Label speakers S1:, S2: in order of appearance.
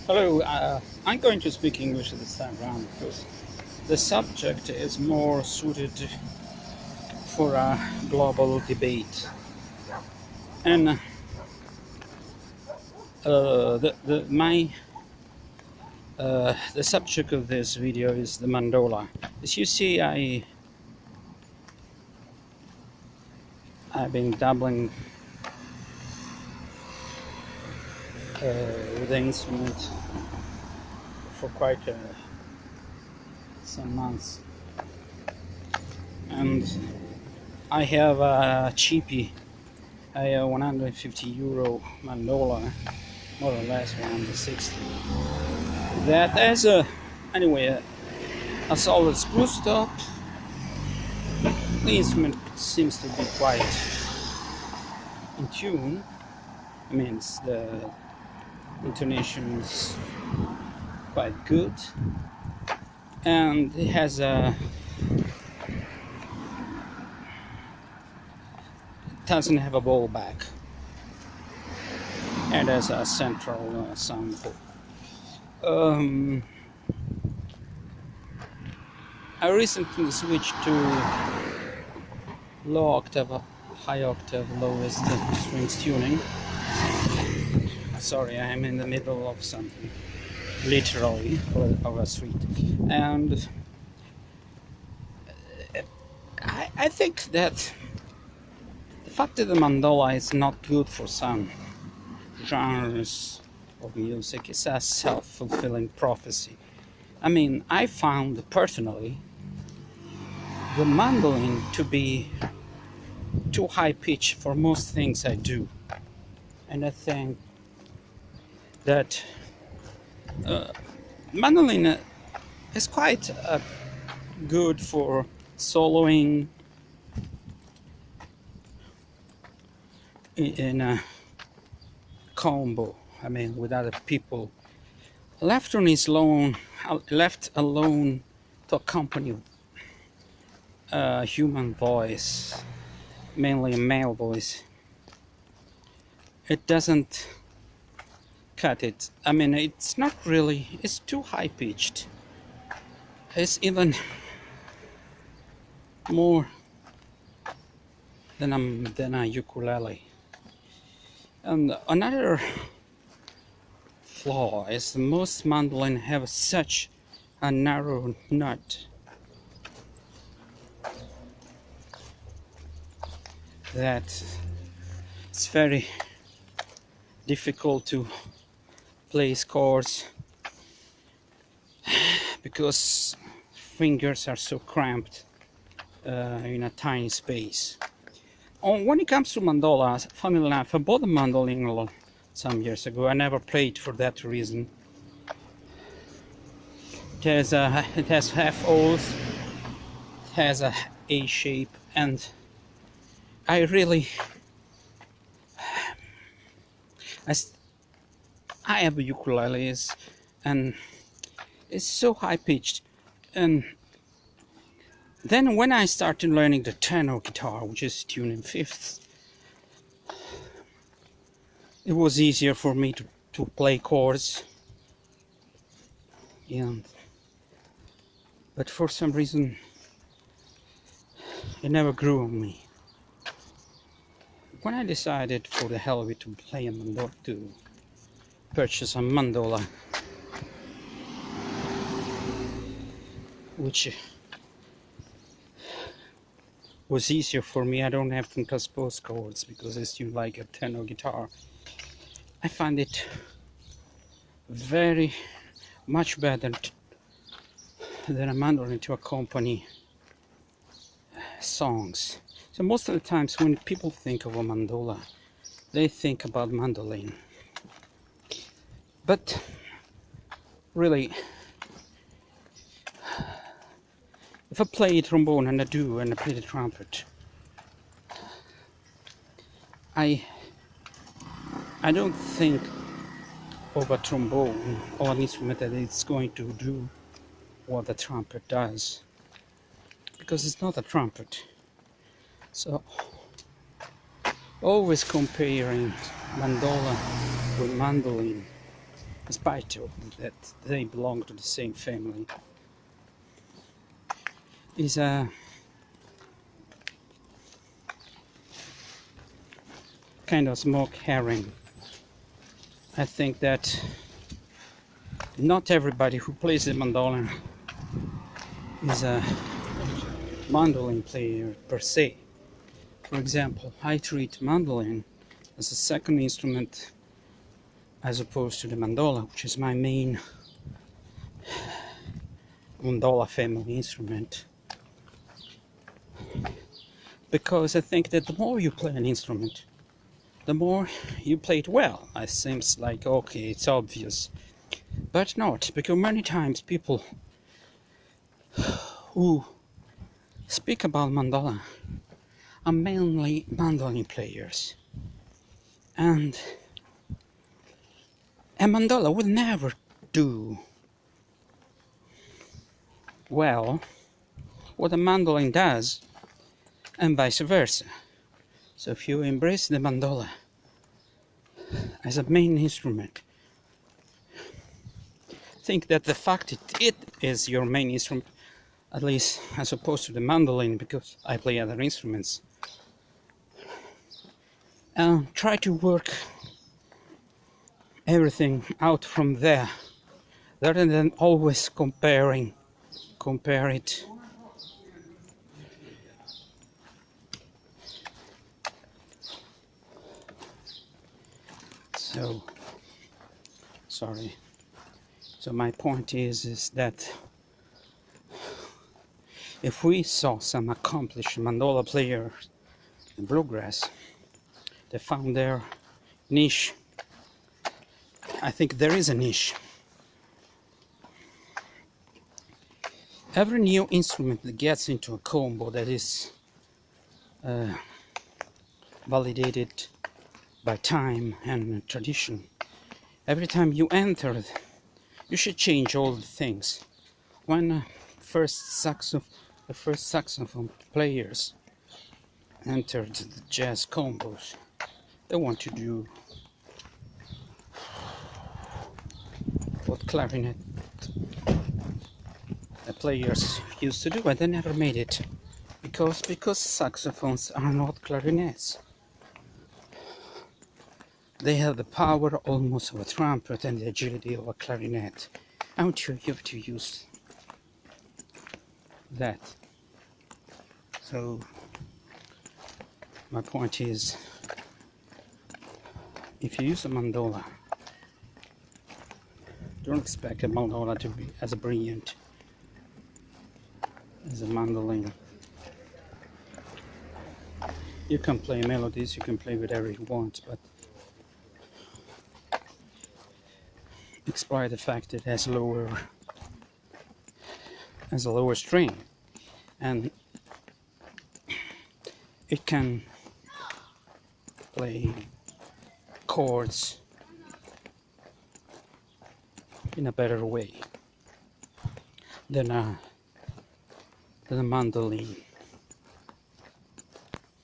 S1: Hello, I'm going to speak English this time around because the subject is more suited for a global debate. And the subject of this video is the Mandola. As you see, I've been dabbling with the instrument for quite some months, and I have a cheapie, a €150 Mandola, more or less 160. That has a solid screw stop. The instrument seems to be quite in tune. I mean, the intonation is quite good, and it has doesn't have a ball back, and has a central sound port. I recently switched to low octave, high octave, lowest strings tuning. Sorry, I am in the middle of something, literally, of a street. And I think that the fact that the Mandola is not good for some genres of music is a self-fulfilling prophecy. I mean, I found personally the mandolin to be too high pitched for most things I do, and I think that mandolin is quite good for soloing in a combo. I mean, with other people, left alone to accompany a human voice, mainly a male voice. It doesn't cut it. I mean, it's not really, it's too high pitched. It's even more than a ukulele. And another flaw is most mandolin have such a narrow nut that it's very difficult to place chords because fingers are so cramped in a tiny space. When it comes to mandolas, funnily enough, I bought a mandolin some years ago. I never played for that reason. It has half O's, it has a A shape, and I really I have ukuleles, and it's so high pitched. And then when I started learning the tenor guitar, which is tuned in fifths, it was easier for me to play chords. But for some reason it never grew on me. When I decided for the hell of it to play a mandola, to purchase a mandola, which was easier for me, I don't have to transpose chords because it's tuned like a tenor guitar. I find it very much better than a mandolin to accompany songs. So most of the times when people think of a mandola, they think about mandolin. But really, if I play trombone, and I do, and I play the trumpet, I don't think of a trombone or an instrument that it's going to do what the trumpet does, because it's not a trumpet. So always comparing mandola with mandolin despite that they belong to the same family, is a kind of smoke herring. I think that not everybody who plays the mandola is a mandolin player per se. For example, I treat mandolin as a second instrument as opposed to the mandola, which is my main mandola family instrument, because I think that the more you play an instrument, the more you play it well. It seems like, okay, it's obvious, but not, because many times people who speak about mandola are mainly mandolin players, and a mandola would never do well what a mandolin does, and vice versa. So if you embrace the mandola as a main instrument, think that the fact it is your main instrument, at least as opposed to the mandolin, because I play other instruments, and try to work everything out from there, rather than always compare it. So, sorry. So my point is that if we saw some accomplished mandola players in bluegrass, they found their niche. I think there is a niche. Every new instrument that gets into a combo that is validated by time and tradition, every time you enter, you should change all the things. When the first saxophone players entered the jazz combos, they want to do what clarinet players used to do, but they never made it, because saxophones are not clarinets. They have the power almost of a trumpet and the agility of a clarinet. And you have to use that. So my point is, if you use a mandola, don't expect a mandola to be as brilliant as a mandolin. You can play melodies, you can play whatever you want, but exploit the fact it has a lower string, and it can play chords in a better way than a mandolin.